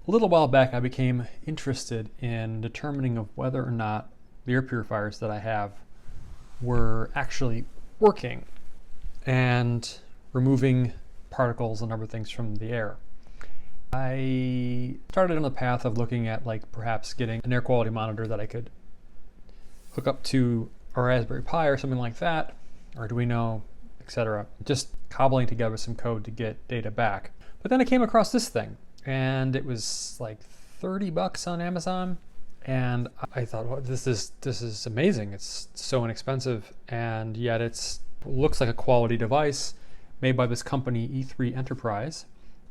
A little while back, I became interested in determining of whether or not the air purifiers that I have were actually working and removing particles and other things from the air. I started on the path of looking at perhaps getting an air quality monitor that I could hook up to a Raspberry Pi or something like that, Arduino, etc. Just cobbling together some code to get data back. But then I came across this thing, and it was like $30 on Amazon, and I thought, well, this is amazing. It's so inexpensive, and yet it looks like a quality device made by this company E3 Enterprise,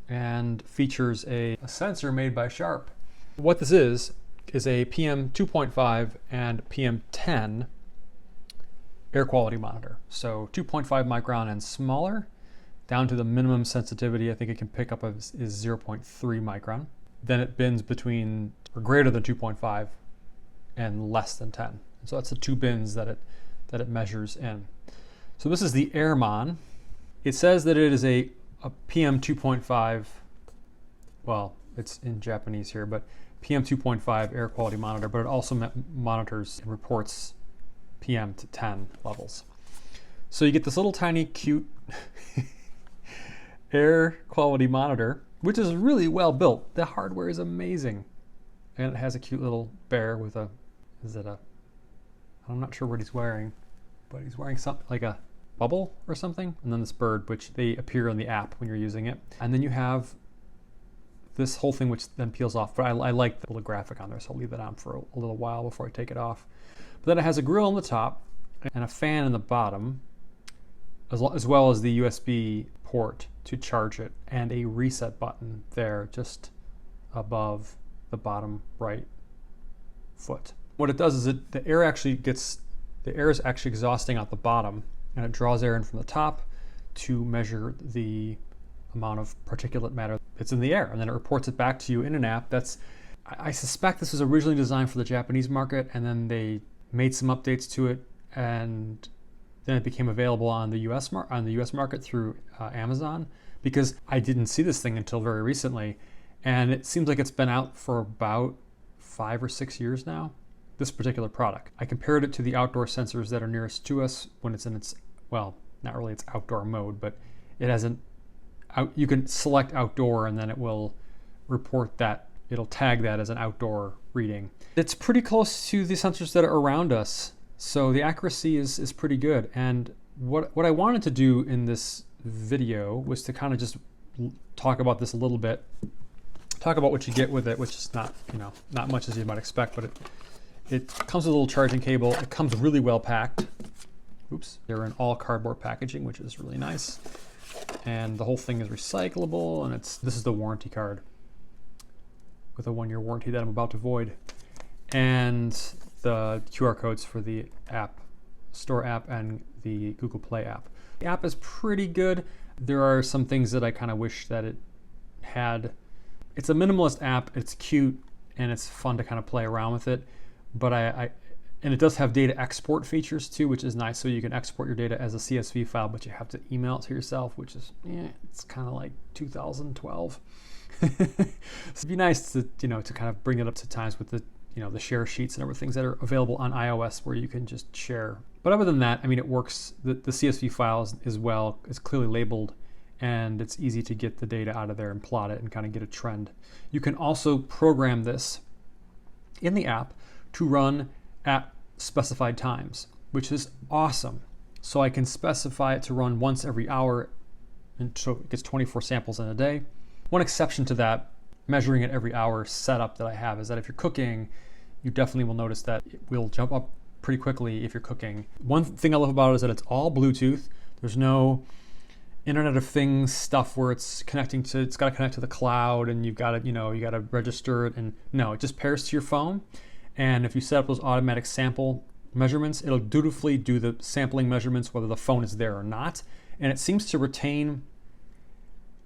and features a sensor made by Sharp. What this is a PM 2.5 and PM 10 air quality monitor. So 2.5 micron and smaller, down to the minimum sensitivity I think it can pick up is 0.3 micron. Then it bins between or greater than 2.5 and less than 10. So that's the two bins that it measures in. So this is the Airmon. It says that it is a PM 2.5, well, it's in Japanese here, but PM 2.5 air quality monitor, but it also monitors and reports PM to 10 levels. So you get this little tiny cute air quality monitor, which is really well built. The hardware is amazing. And it has a cute little bear with I'm not sure what he's wearing, but he's wearing something like a bubble or something, and then this bird, which they appear on the app when you're using it. And then you have this whole thing which then peels off, but I like the little graphic on there, so I'll leave that on for a little while before I take it off. But then it has a grill on the top and a fan in the bottom, as well as the USB port to charge it, and a reset button there just above the bottom right foot. What it does is the air is actually exhausting out the bottom, and it draws air in from the top to measure the amount of particulate matter that's in the air, and then it reports it back to you in an app. I suspect this was originally designed for the Japanese market, and then they made some updates to it, and then it became available on the US market through Amazon, because I didn't see this thing until very recently, and it seems like it's been out for about 5 or 6 years now, this particular product. I compared it to the outdoor sensors that are nearest to us when it's in its, well, not really its outdoor mode, but it has you can select outdoor, and then it will report that, it'll tag that as an outdoor reading. It's pretty close to the sensors that are around us, so the accuracy is pretty good. And what I wanted to do in this video was to kind of just talk about this a little bit, talk about what you get with it, which is not much as you might expect, but it comes with a little charging cable. It comes really well packed. Oops, they're in all cardboard packaging, which is really nice. And the whole thing is recyclable, and this is the warranty card with a 1-year warranty that I'm about to void, and the QR codes for the app, Store app, and the Google Play app. The app is pretty good. There are some things that I kind of wish that it had. It's a minimalist app. It's cute, and it's fun to kind of play around with it. But and it does have data export features too, which is nice. So you can export your data as a CSV file, but you have to email it to yourself, which is, it's kind of like 2012. So it'd be nice to kind of bring it up to times with the the share sheets and other things that are available on iOS where you can just share. But other than that, I mean, it works. The CSV file is clearly labeled, and it's easy to get the data out of there and plot it and kind of get a trend. You can also program this in the app to run at specified times, which is awesome. So I can specify it to run once every hour, and so it gets 24 samples in a day. One exception to that measuring it every hour setup that I have is that if you're cooking, you definitely will notice that it will jump up pretty quickly if you're cooking. One thing I love about it is that it's all Bluetooth. There's no Internet of Things stuff where it's got to connect to the cloud, and you've got to, you got to register it, and no, it just pairs to your phone. And if you set up those automatic sample measurements, it'll dutifully do the sampling measurements whether the phone is there or not. And it seems to retain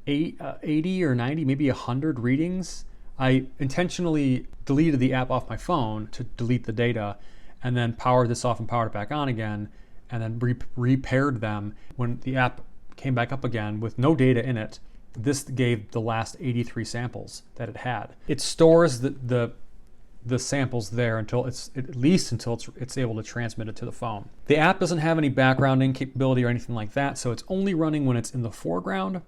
80 or 90, maybe 100 readings. I intentionally deleted the app off my phone to delete the data, and then powered this off and powered it back on again, and then repaired them when the app came back up again with no data in it. this gave the last 83 samples that it had. It stores the samples there until it's able to transmit it to the phone. The app doesn't have any backgrounding capability or anything like that, so it's only running when it's in the foreground,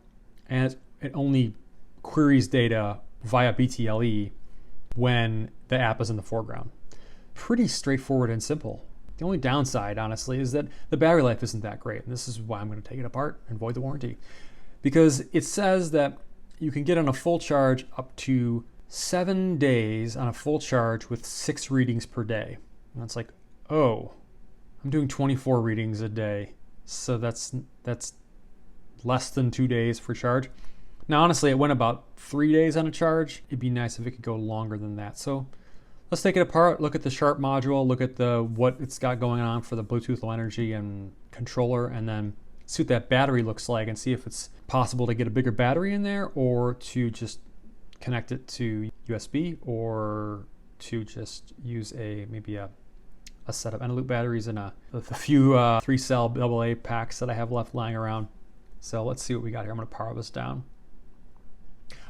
and it only queries data via BTLE when the app is in the foreground. Pretty straightforward and simple. The only downside, honestly, is that the battery life isn't that great, and this is why I'm going to take it apart and void the warranty. Because it says that you can get on a full charge up to 7 days on a full charge with 6 readings per day. And it's like, oh, I'm doing 24 readings a day, so that's less than 2 days for charge. Now, honestly, it went about 3 days on a charge. It'd be nice if it could go longer than that. So let's take it apart, look at the Sharp module, look at what it's got going on for the Bluetooth Low Energy and controller, and then see what that battery looks like and see if it's possible to get a bigger battery in there, or to just connect it to USB, or to just use maybe a set of Eneloop batteries and a few 3-cell AA packs that I have left lying around. So let's see what we got here. I'm going to power this down.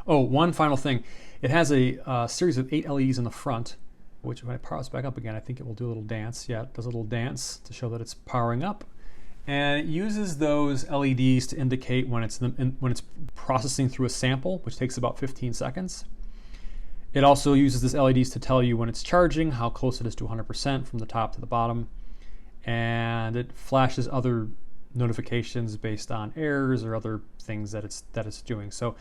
Oh, one final thing. It has a series of 8 LEDs in the front, which when I power this back up again, I think it will do a little dance. Yeah, it does a little dance to show that it's powering up. And it uses those LEDs to indicate when it's processing through a sample, which takes about 15 seconds. It also uses this LEDs to tell you when it's charging, how close it is to 100% from the top to the bottom. And it flashes other notifications based on errors or other things that it's doing. So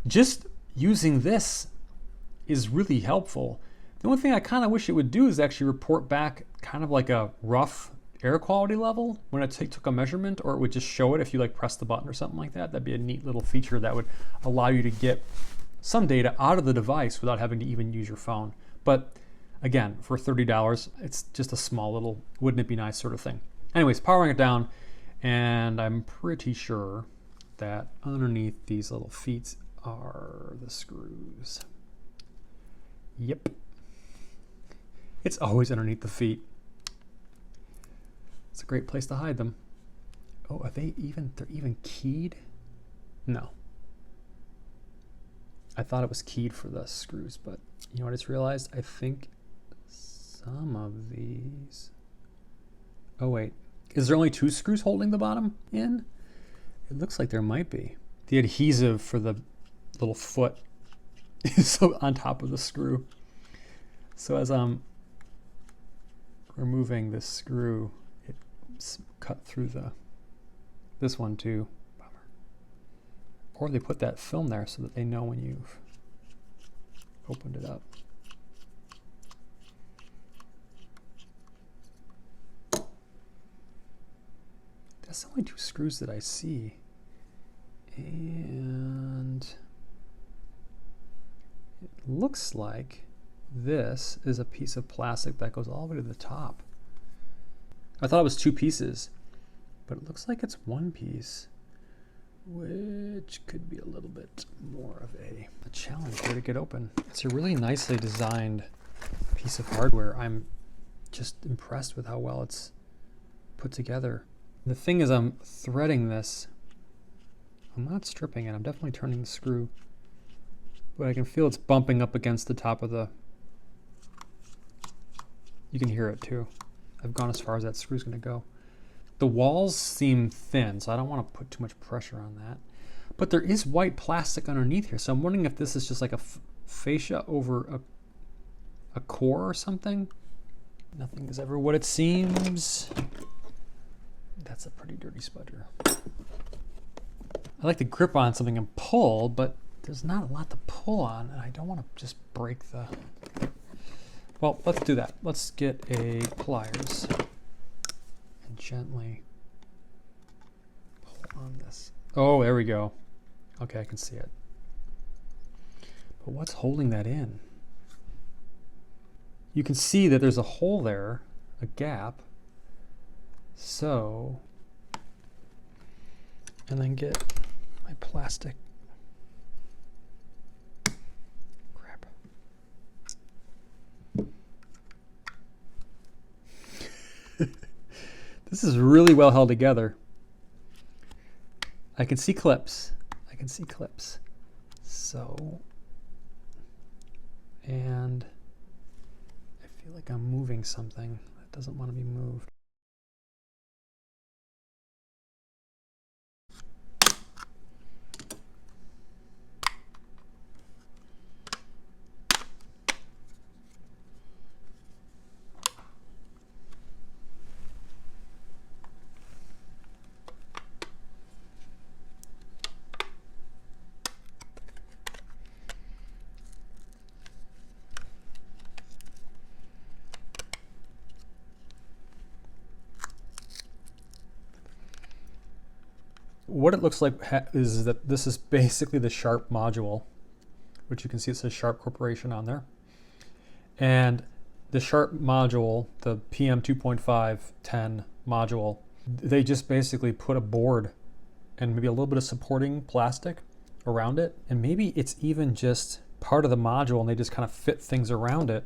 just using this is really helpful. The only thing I kind of wish it would do is actually report back kind of like a rough air quality level when it took a measurement, or it would just show it if you like press the button or something like that. That'd be a neat little feature that would allow you to get some data out of the device without having to even use your phone. But again, for $30, it's just a small little, wouldn't it be nice sort of thing. Anyways, powering it down, and I'm pretty sure that underneath these little feet are the screws. Yep. It's always underneath the feet. It's a great place to hide them. Oh, they're even keyed? No. I thought it was keyed for the screws, but you know what I just realized? I think some of these... Oh wait, is there only 2 screws holding the bottom in? It looks like there might be. The adhesive for the little foot is so on top of the screw. So as I'm removing this screw, it's cut through this one too. Bummer. Or they put that film there so that they know when you've opened it up. That's the only 2 screws that I see. And it looks like this is a piece of plastic that goes all the way to the top. I thought it was 2 pieces, but it looks like it's 1 piece, which could be a little bit more of a challenge here to get open. It's a really nicely designed piece of hardware. I'm just impressed with how well it's put together. The thing is, I'm threading this. I'm not stripping it. I'm definitely turning the screw, but I can feel it's bumping up against the top of the... You can hear it too. I've gone as far as that screw's going to go. The walls seem thin, so I don't want to put too much pressure on that. But there is white plastic underneath here, so I'm wondering if this is just like a fascia over a core or something. Nothing is ever what it seems. That's a pretty dirty spudger. I like to grip on something and pull, but there's not a lot to pull on, and I don't want to just break the... Well, let's do that. Let's get a pliers and gently pull on this. Oh, there we go. Okay, I can see it. But what's holding that in? You can see that there's a hole there, a gap. So, and then get my plastic. Crap. This is really well held together. I can see clips. I can see clips. So, and I feel like I'm moving something that doesn't want to be moved. What it looks like is that this is basically the Sharp module, which you can see it says Sharp Corporation on there. And the Sharp module, the PM 2.510 module, they just basically put a board and maybe a little bit of supporting plastic around it. And maybe it's even just part of the module and they just kind of fit things around it.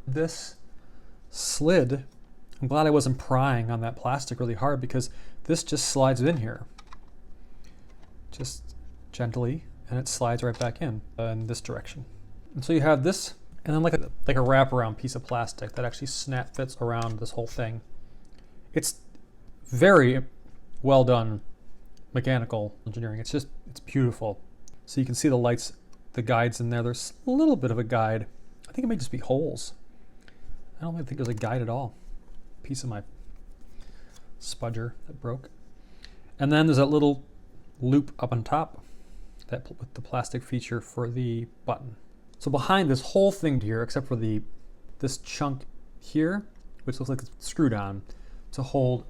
This slid, I'm glad I wasn't prying on that plastic really hard because this just slides in here. Just gently, and it slides right back in this direction. And so you have this, and then like a wraparound piece of plastic that actually snap fits around this whole thing. It's very well done mechanical engineering. It's beautiful. So you can see the lights, the guides in there. There's a little bit of a guide. I think it may just be holes. I don't even think there's a guide at all. Piece of my spudger that broke. And then there's that little loop up on top that with the plastic feature for the button. So behind this whole thing here, except for this chunk here, which looks like it's screwed on to hold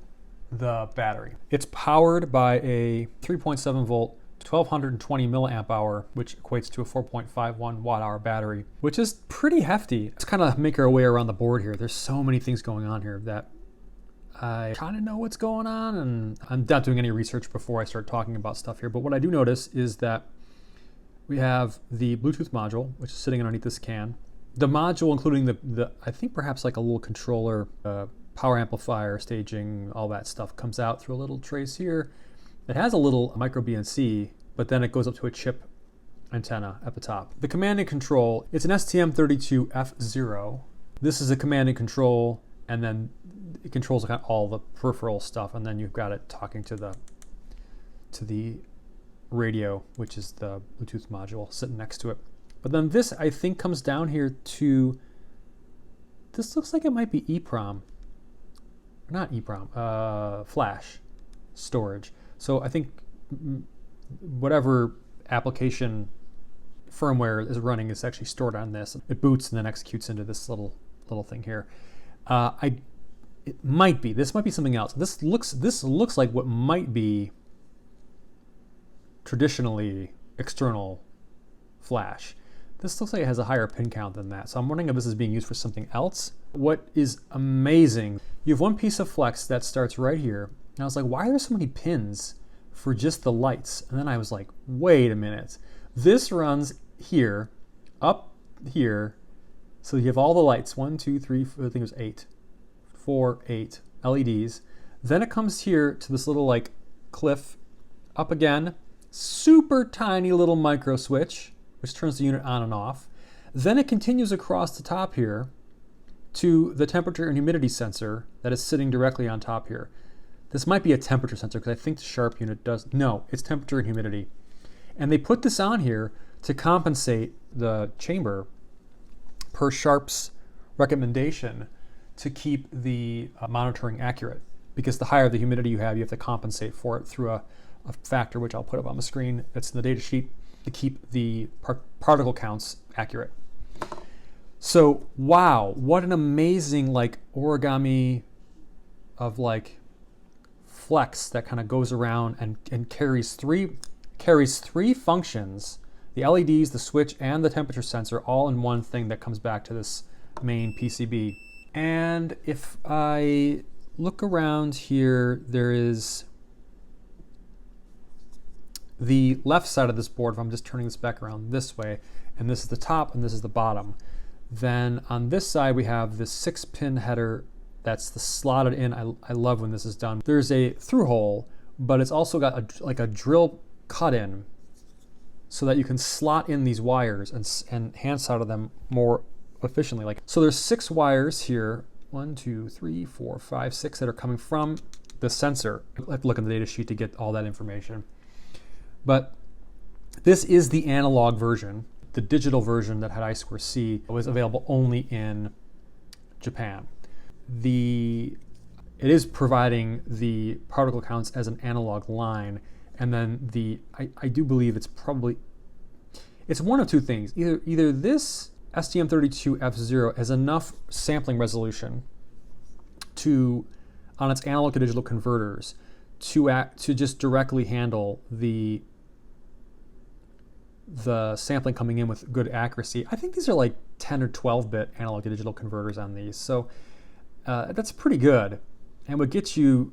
the battery. It's powered by a 3.7 volt 1220 milliamp hour, which equates to a 4.51 watt hour battery, which is pretty hefty. Let's kind of make our way around the board here. There's so many things going on here that I kind of know what's going on, and I'm not doing any research before I start talking about stuff here. But what I do notice is that we have the Bluetooth module, which is sitting underneath this can. The module, including the I think perhaps like a little controller, power amplifier, staging, all that stuff comes out through a little trace here. It has a little micro BNC, but then it goes up to a chip antenna at the top. The command and control, it's an STM32F0. This is a command and control, and then it controls kind of all the peripheral stuff, and then you've got it talking to the radio, which is the Bluetooth module sitting next to it. But then this, I think, comes down here to, this looks like it might be EEPROM. Not EEPROM, flash storage. So I think whatever application firmware is running is actually stored on this. It boots and then executes into this little thing here. It might be. This might be something else. This looks like what might be traditionally external flash. This looks like it has a higher pin count than that. So I'm wondering if this is being used for something else. What is amazing, you have one piece of flex that starts right here. And I was like, why are there so many pins for just the lights? And then I was like, wait a minute. This runs here, up here. So you have all the lights, 1, 2, 3, 4, I think it was 8. 8 LEDs. Then it comes here to this little like cliff, up again, super tiny little micro switch, which turns the unit on and off. Then it continues across the top here to the temperature and humidity sensor that is sitting directly on top here. This might be a temperature sensor because I think the Sharp unit does. No, it's temperature and humidity. And they put this on here to compensate the chamber per Sharp's recommendation to keep the monitoring accurate, because the higher the humidity you have to compensate for it through a factor, which I'll put up on the screen. That's in the data sheet to keep the particle counts accurate. So wow, what an amazing like origami of like flex that kind of goes around and carries three functions: the LEDs, the switch, and the temperature sensor, all in one thing that comes back to this main PCB. And if I look around here, there is the left side of this board, if I'm just turning this back around this way, and this is the top and this is the bottom. Then on this side we have this 6-pin header that's the slotted in. I love when this is done. There's a through hole, but it's also got like a drill cut in so that you can slot in these wires and hand solder them more efficiently. Like, so there's 6 wires here, 1, 2, 3, 4, 5, 6 that are coming from the sensor. I have to look at the data sheet to get all that information. But this is the analog version. The digital version that had I2C was available only in Japan. It is providing the particle counts as an analog line, and then I do believe it's one of two things. Either this STM32F0 has enough sampling resolution on its analog to digital converters to just directly handle the sampling coming in with good accuracy. I think these are like 10 or 12-bit analog to digital converters on these, so that's pretty good, and would get you,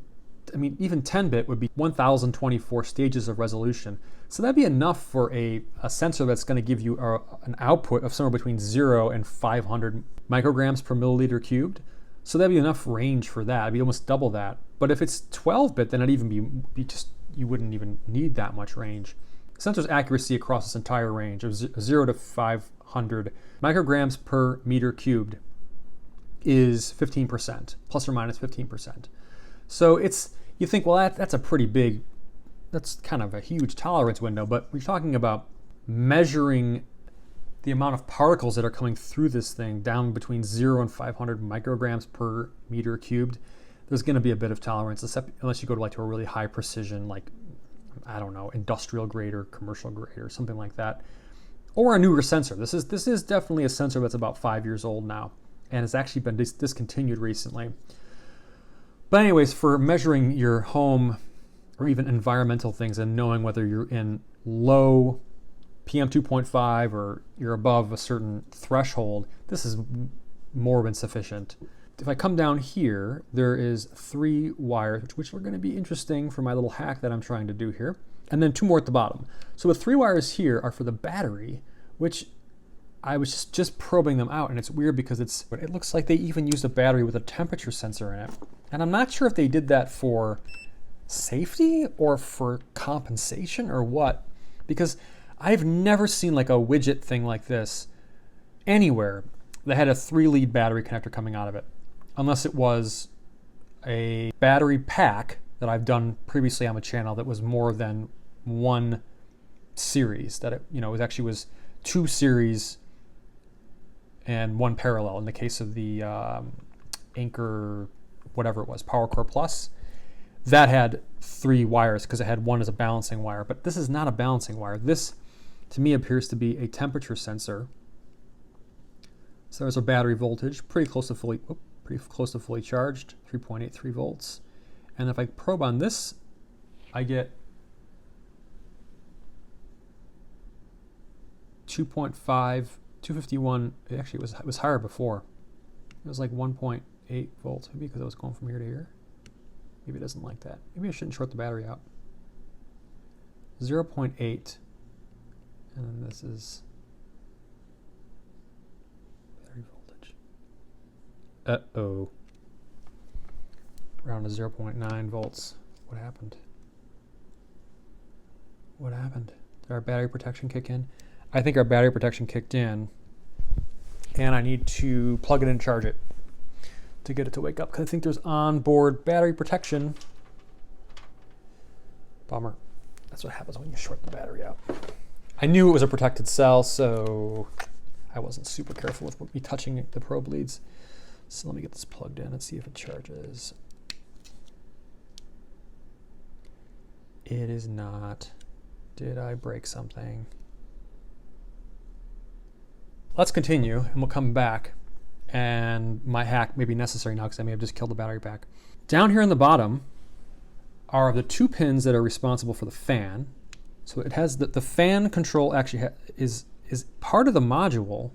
I mean, even 10-bit would be 1024 stages of resolution. So that'd be enough for a sensor that's going to give you an output of somewhere between 0 and 500 micrograms per milliliter cubed. So that'd be enough range for that. It'd be almost double that. But if it's 12-bit, then it'd even be just, you wouldn't even need that much range. The sensor's accuracy across this entire range of 0 to 500 micrograms per meter cubed is 15%, plus or minus 15%. So you think, well, that's a pretty big, that's kind of a huge tolerance window, but we're talking about measuring the amount of particles that are coming through this thing down between 0 and 500 micrograms per meter cubed. There's going to be a bit of tolerance, unless you go to a really high precision, like, I don't know, industrial grade or commercial grade or something like that, or a newer sensor. This is definitely a sensor that's about 5 years old now, and it's actually been discontinued recently. But anyways, for measuring your home or even environmental things and knowing whether you're in low PM 2.5 or you're above a certain threshold, this is more than sufficient. If I come down here, there is 3 wires, which are going to be interesting for my little hack that I'm trying to do here, and then 2 more at the bottom. So the 3 wires here are for the battery, which I was just probing them out, and it's weird because it looks like they even used a battery with a temperature sensor in it. And I'm not sure if they did that for safety or for compensation or what, because I've never seen like a widget thing like this anywhere that had a 3-lead battery connector coming out of it, unless it was a battery pack that I've done previously on the channel that was more than one series, that it was 2 series and 1 parallel. In the case of the Anchor, whatever it was, PowerCore Plus, that had 3 wires because it had 1 as a balancing wire. But this is not a balancing wire. This, to me, appears to be a temperature sensor. So there's our battery voltage, pretty close to fully charged, 3.83 volts. And if I probe on this, I get 251. Actually, it was higher before. It was like 1.8 volts, maybe because I was going from here to here. Maybe it doesn't like that. Maybe I shouldn't short the battery out. 0.8, and then this is battery voltage. Uh-oh. Around to 0.9 volts. What happened? What happened? Did our battery protection kick in? I think our battery protection kicked in, and I need to plug it in and charge it to get it to wake up, because I think there's onboard battery protection. Bummer. That's what happens when you short the battery out. I knew it was a protected cell, so I wasn't super careful with me touching the probe leads. So let me get this plugged in and see if it charges. It is not. Did I break something? Let's continue, and we'll come back. And my hack may be necessary now because I may have just killed the battery pack. Down here in the bottom are the 2 pins that are responsible for the fan. So it has the fan control actually is part of the module,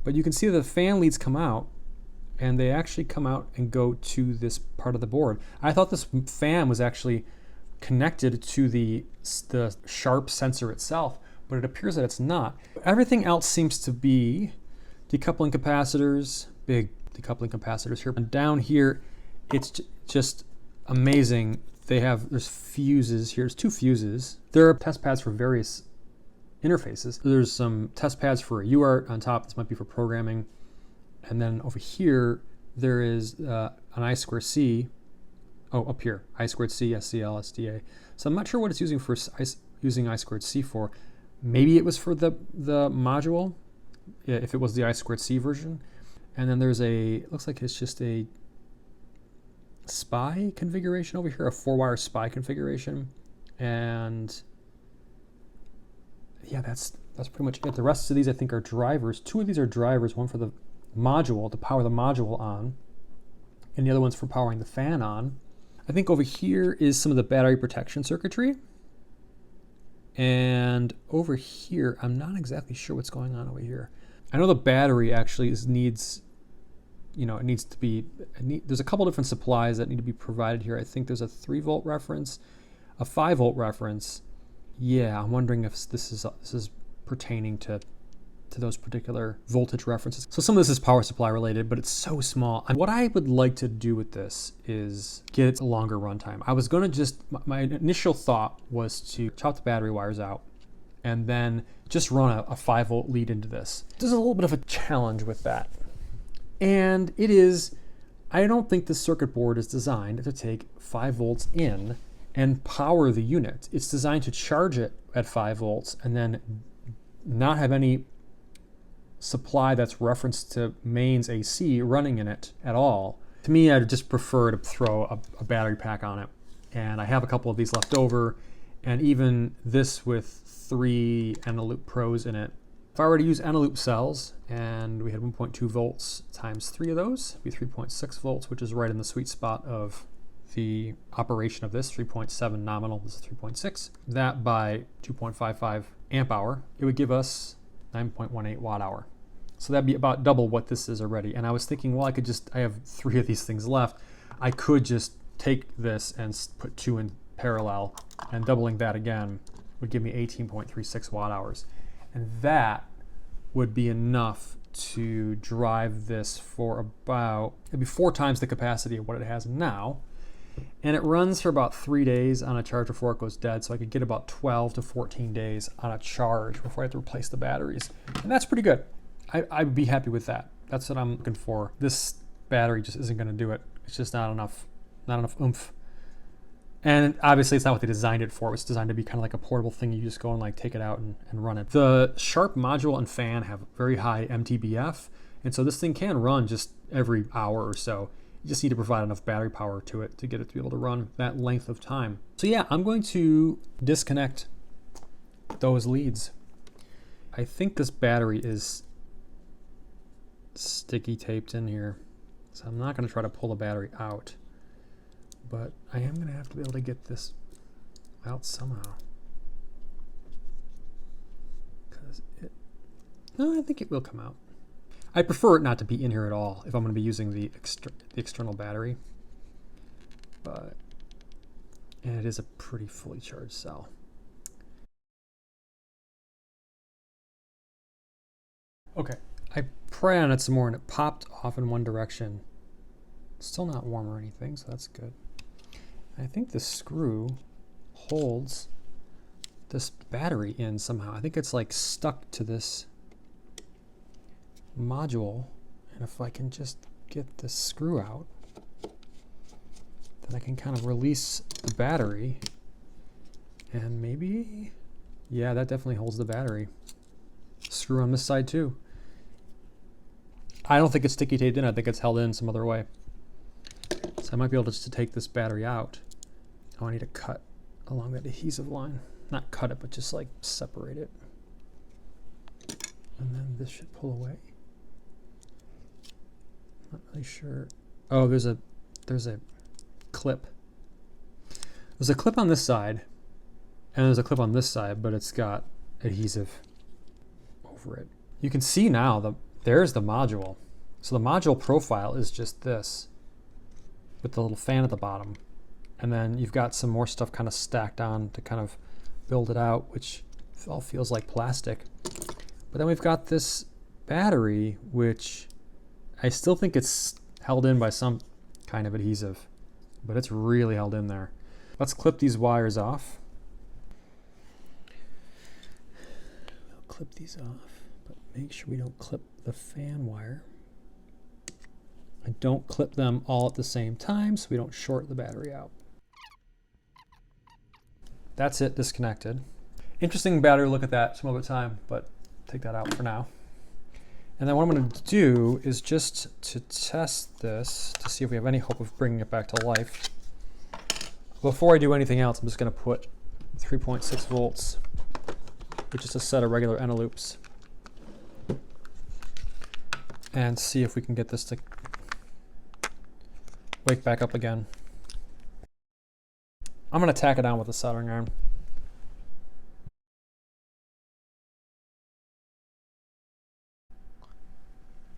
but you can see the fan leads come out, and they actually come out and go to this part of the board. I thought this fan was actually connected to the sharp sensor itself, but it appears that it's not. Everything else seems to be decoupling capacitors, big decoupling capacitors here. And down here, it's just amazing. There's fuses here. There's 2 fuses. There are test pads for various interfaces. There's some test pads for a UART on top. This might be for programming. And then over here, there is an I2C. Oh, up here, I2C, SCL, SDA. So I'm not sure what it's using for using I2C for. Maybe it was for the module, if it was the I2C version. And then there's looks like it's just a SPI configuration over here, a 4-wire SPI configuration. And yeah, that's pretty much it. The rest of these I think are drivers. 2 of these are drivers, one for the module, to power the module on, and the other one's for powering the fan on. I think over here is some of the battery protection circuitry. And over here, I'm not exactly sure what's going on over here. I know the battery actually needs, it needs to be, there's a couple different supplies that need to be provided here. I think there's a 3-volt reference, a 5-volt reference. Yeah, I'm wondering if this is pertaining to those particular voltage references. So some of this is power supply related, but it's so small. And what I would like to do with this is get a longer runtime. I was going to my initial thought was to chop the battery wires out and then just run a 5-volt lead into this. There's a little bit of a challenge with that. And it is, I don't think the circuit board is designed to take 5 volts in and power the unit. It's designed to charge it at 5 volts and then not have any supply that's referenced to mains AC running in it at all. To me, I'd just prefer to throw a battery pack on it. And I have a couple of these left over, and even this with 3 Eneloop Pros in it. If I were to use Eneloop cells and we had 1.2 volts times 3 of those, it'd be 3.6 volts, which is right in the sweet spot of the operation of this. 3.7 nominal, this is 3.6. That by 2.55 amp hour, it would give us 9.18 watt hour. So that'd be about double what this is already. And I was thinking, well, I have 3 of these things left. I could just take this and put 2 in parallel, and doubling that again would give me 18.36 watt hours. And that would be enough to drive this for about, it'd be 4 times the capacity of what it has now. And it runs for about 3 days on a charge before it goes dead. So I could get about 12 to 14 days on a charge before I have to replace the batteries. And that's pretty good. I'd be happy with that. That's what I'm looking for. This battery just isn't going to do it. It's just not enough oomph. And obviously it's not what they designed it for. It's designed to be kind of like a portable thing. You just go and like take it out and run it. The Sharp module and fan have very high MTBF. And so this thing can run just every hour or so. You just need to provide enough battery power to it to get it to be able to run that length of time. So yeah, I'm going to disconnect those leads. I think this battery is sticky taped in here. So I'm not going to try to pull the battery out. But I am going to have to be able to get this out somehow. No, I think it will come out. I prefer it not to be in here at all if I'm going to be using the external battery. And it is a pretty fully charged cell. Okay, I pray on it some more and it popped off in one direction. Still not warm or anything, so that's good. I think the screw holds this battery in somehow. I think it's like stuck to this module, and if I can just get this screw out, then I can kind of release the battery, and maybe, yeah, that definitely holds the battery. Screw on this side too. I don't think it's sticky taped in, I think it's held in some other way. So I might be able just to take this battery out. Oh, I need to cut along that adhesive line. Not cut it, but just like separate it. And then this should pull away. Not really sure. Oh, there's a clip. There's a clip on this side, and there's a clip on this side, but it's got adhesive over it. You can see now there's the module. So the module profile is just this, with the little fan at the bottom. And then you've got some more stuff kind of stacked on to kind of build it out, which all feels like plastic. But then we've got this battery, which I still think it's held in by some kind of adhesive, but it's really held in there. Let's clip these wires off. clip these off, but make sure we don't clip the fan wire. And don't clip them all at the same time so we don't short the battery out. That's it, disconnected. Interesting battery look at that some other time, but take that out for now. And then what I'm going to do is just to test this to see if we have any hope of bringing it back to life. Before I do anything else, I'm just going to put 3.6 volts, which is a set of regular envelopes, and see if we can get this to wake back up again. I'm going to tack it down with a soldering iron.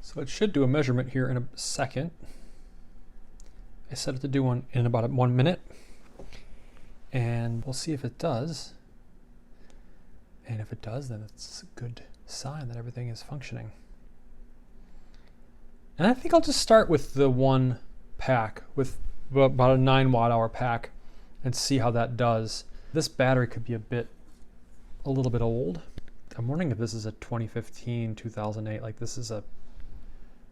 So it should do a measurement here in a second. I set it to do one in about 1 minute. And we'll see if it does. And if it does, then it's a good sign that everything is functioning. And I think I'll just start with the one pack, with about a 9 watt-hour pack, and see how that does. This battery could be a little bit old. I'm wondering if this is a 2015, 2008, like this is a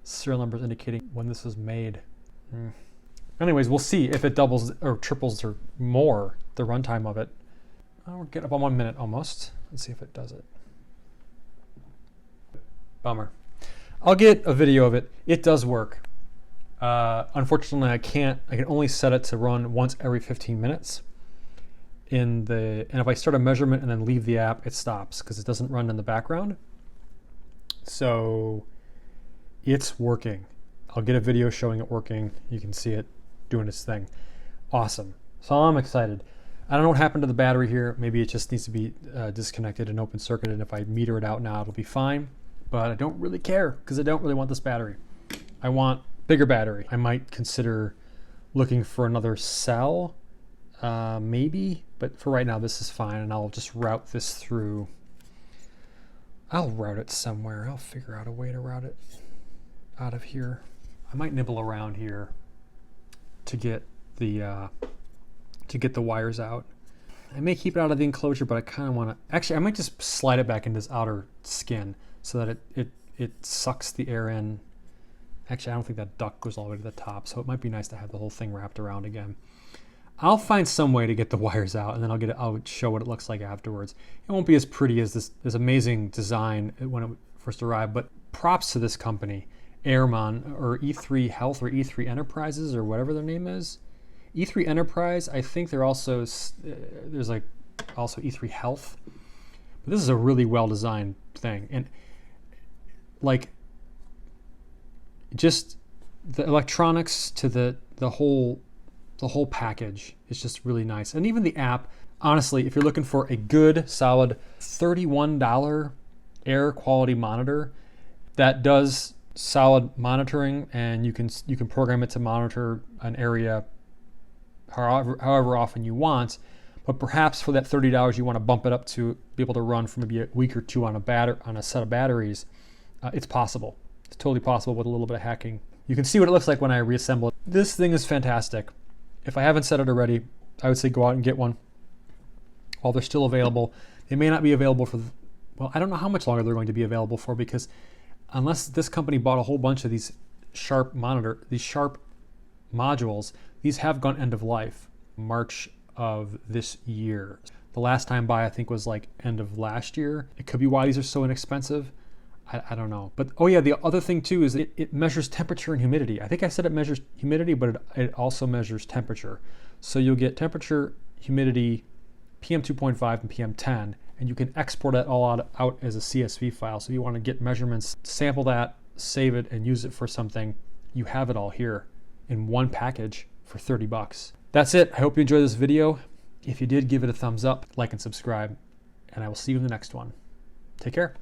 serial numbers indicating when this was made. Anyways, we'll see if it doubles or triples or more the runtime of it. We're getting up on 1 minute almost. Let's see if it does it. Bummer. I'll get a video of it. It does work. Unfortunately, I can only set it to run once every 15 minutes. And if I start a measurement and then leave the app, it stops because it doesn't run in the background. So it's working. I'll get a video showing it working. You can see it doing its thing. Awesome. So I'm excited. I don't know what happened to the battery here. Maybe it just needs to be disconnected and open circuited. And if I meter it out now, it'll be fine. But I don't really care because I don't really want this battery. I want bigger battery. I might consider looking for another cell, maybe. But for right now, this is fine. And I'll just route this through. I'll route it somewhere. I'll figure out a way to route it out of here. I might nibble around here to get the wires out. I may keep it out of the enclosure, but I kind of want to. Actually, I might just slide it back into this outer skin so that it sucks the air in. Actually, I don't think that duct goes all the way to the top, so it might be nice to have the whole thing wrapped around again. I'll find some way to get the wires out, and then I'll show what it looks like afterwards. It won't be as pretty as this amazing design when it first arrived, but props to this company. Airmon or E3 Health or E3 Enterprises or whatever their name is. E3 Enterprise, I think they're also, there's like also E3 Health. But this is a really well designed thing. And like just the electronics to the whole package is just really nice. And even the app, honestly, if you're looking for a good solid $31 air quality monitor that does solid monitoring, and you can program it to monitor an area however often you want, but perhaps for that $30 you want to bump it up to be able to run for maybe a week or two on a set of batteries. It's possible. It's totally possible with a little bit of hacking. You can see what it looks like when I reassemble it. This thing is fantastic. If I haven't said it already, I would say go out and get one while they're still available. They may not be available for, well, I don't know how much longer they're going to be available for, because unless this company bought a whole bunch of these Sharp modules, these have gone end of life March of this year. The last time buy I think was like end of last year. It could be why these are so inexpensive. I don't know. But oh yeah, the other thing too is it measures temperature and humidity. I think I said it measures humidity, but it also measures temperature. So you'll get temperature, humidity, PM 2.5 and PM 10, and you can export it all out as a CSV file. So if you want to get measurements, sample that, save it, and use it for something, you have it all here in one package for 30 bucks. That's it. I hope you enjoyed this video. If you did, give it a thumbs up, like, and subscribe, and I will see you in the next one. Take care.